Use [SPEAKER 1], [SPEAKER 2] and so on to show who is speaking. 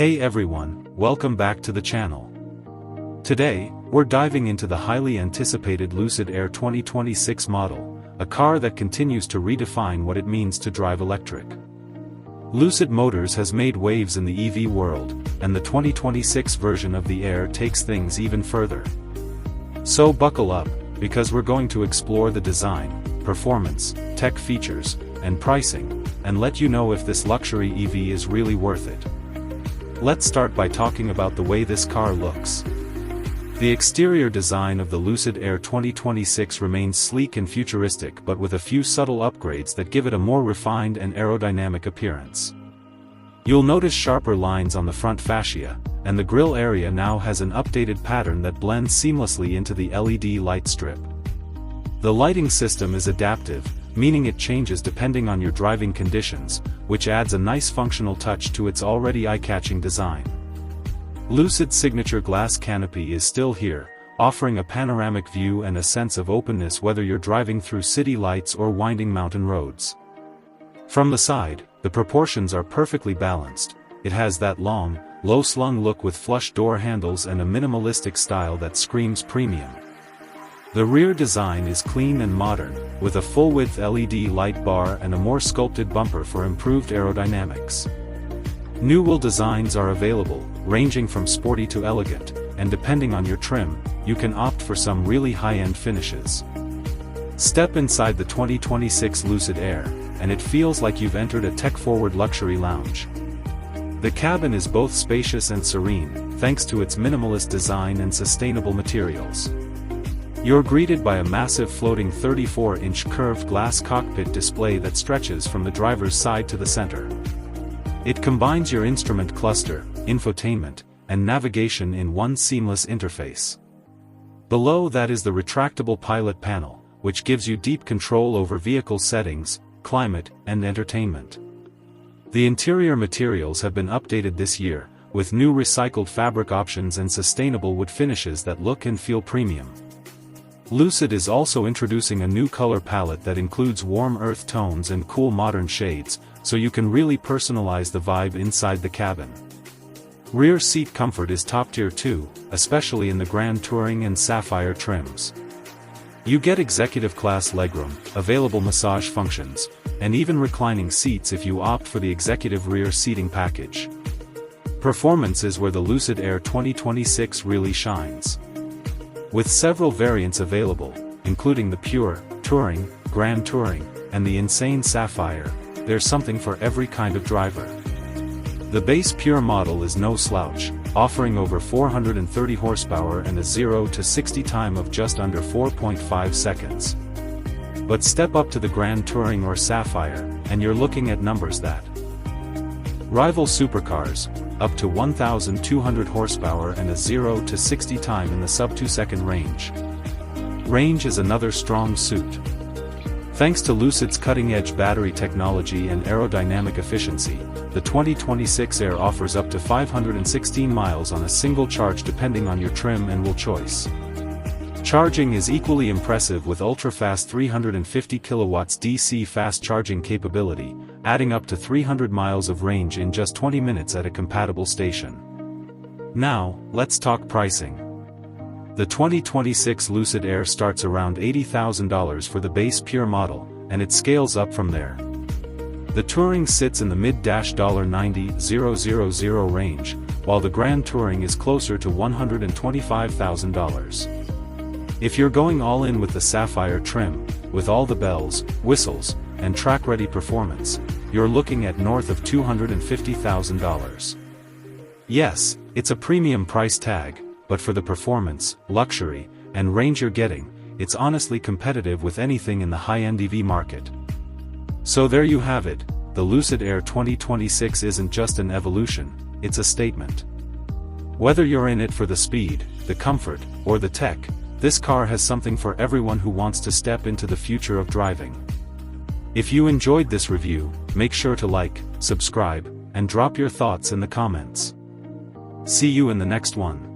[SPEAKER 1] Hey everyone, welcome back to the channel. Today, we're diving into the highly anticipated Lucid Air 2026 model, a car that continues to redefine what it means to drive electric. Lucid Motors has made waves in the EV world, and the 2026 version of the Air takes things even further. So buckle up, because we're going to explore the design, performance, tech features, and pricing, and let you know if this luxury EV is really worth it. Let's start by talking about the way this car looks. The exterior design of the Lucid Air 2026 remains sleek and futuristic, but with a few subtle upgrades that give it a more refined and aerodynamic appearance. You'll notice sharper lines on the front fascia, and the grille area now has an updated pattern that blends seamlessly into the LED light strip. The lighting system is adaptive, meaning it changes depending on your driving conditions, which adds a nice functional touch to its already eye-catching design. Lucid's signature glass canopy is still here, offering a panoramic view and a sense of openness whether you're driving through city lights or winding mountain roads. From the side, the proportions are perfectly balanced. It has that long, low-slung look with flush door handles and a minimalistic style that screams premium. The rear design is clean and modern, with a full-width LED light bar and a more sculpted bumper for improved aerodynamics. New wheel designs are available, ranging from sporty to elegant, and depending on your trim, you can opt for some really high-end finishes. Step inside the 2026 Lucid Air, and it feels like you've entered a tech-forward luxury lounge. The cabin is both spacious and serene, thanks to its minimalist design and sustainable materials. You're greeted by a massive floating 34-inch curved glass cockpit display that stretches from the driver's side to the center. It combines your instrument cluster, infotainment, and navigation in one seamless interface. Below that is the retractable pilot panel, which gives you deep control over vehicle settings, climate, and entertainment. The interior materials have been updated this year, with new recycled fabric options and sustainable wood finishes that look and feel premium. Lucid is also introducing a new color palette that includes warm earth tones and cool modern shades, so you can really personalize the vibe inside the cabin. Rear seat comfort is top tier too, especially in the Grand Touring and Sapphire trims. You get executive class legroom, available massage functions, and even reclining seats if you opt for the executive rear seating package. Performance is where the Lucid Air 2026 really shines. With several variants available, including the Pure, Touring, Grand Touring, and the Insane Sapphire, there's something for every kind of driver. The base Pure model is no slouch, offering over 430 horsepower and a 0 to 60 time of just under 4.5 seconds. But step up to the Grand Touring or Sapphire, and you're looking at numbers that rival supercars, up to 1,200 horsepower and a 0 to 60 time in the sub-2 second range. Range is another strong suit. Thanks to Lucid's cutting-edge battery technology and aerodynamic efficiency, the 2026 Air offers up to 516 miles on a single charge depending on your trim and wheel choice. Charging is equally impressive with ultra-fast 350 kilowatts DC fast charging capability, adding up to 300 miles of range in just 20 minutes at a compatible station. Now, let's talk pricing. The 2026 Lucid Air starts around $80,000 for the base Pure model, and it scales up from there. The Touring sits in the mid-$90,000 range, while the Grand Touring is closer to $125,000. If you're going all in with the Sapphire trim, with all the bells, whistles, and track-ready performance, you're looking at north of $250,000. Yes, it's a premium price tag, but for the performance, luxury, and range you're getting, it's honestly competitive with anything in the high-end EV market. So there you have it, the Lucid Air 2026 isn't just an evolution, it's a statement. Whether you're in it for the speed, the comfort, or the tech, this car has something for everyone who wants to step into the future of driving. If you enjoyed this review, make sure to like, subscribe, and drop your thoughts in the comments. See you in the next one.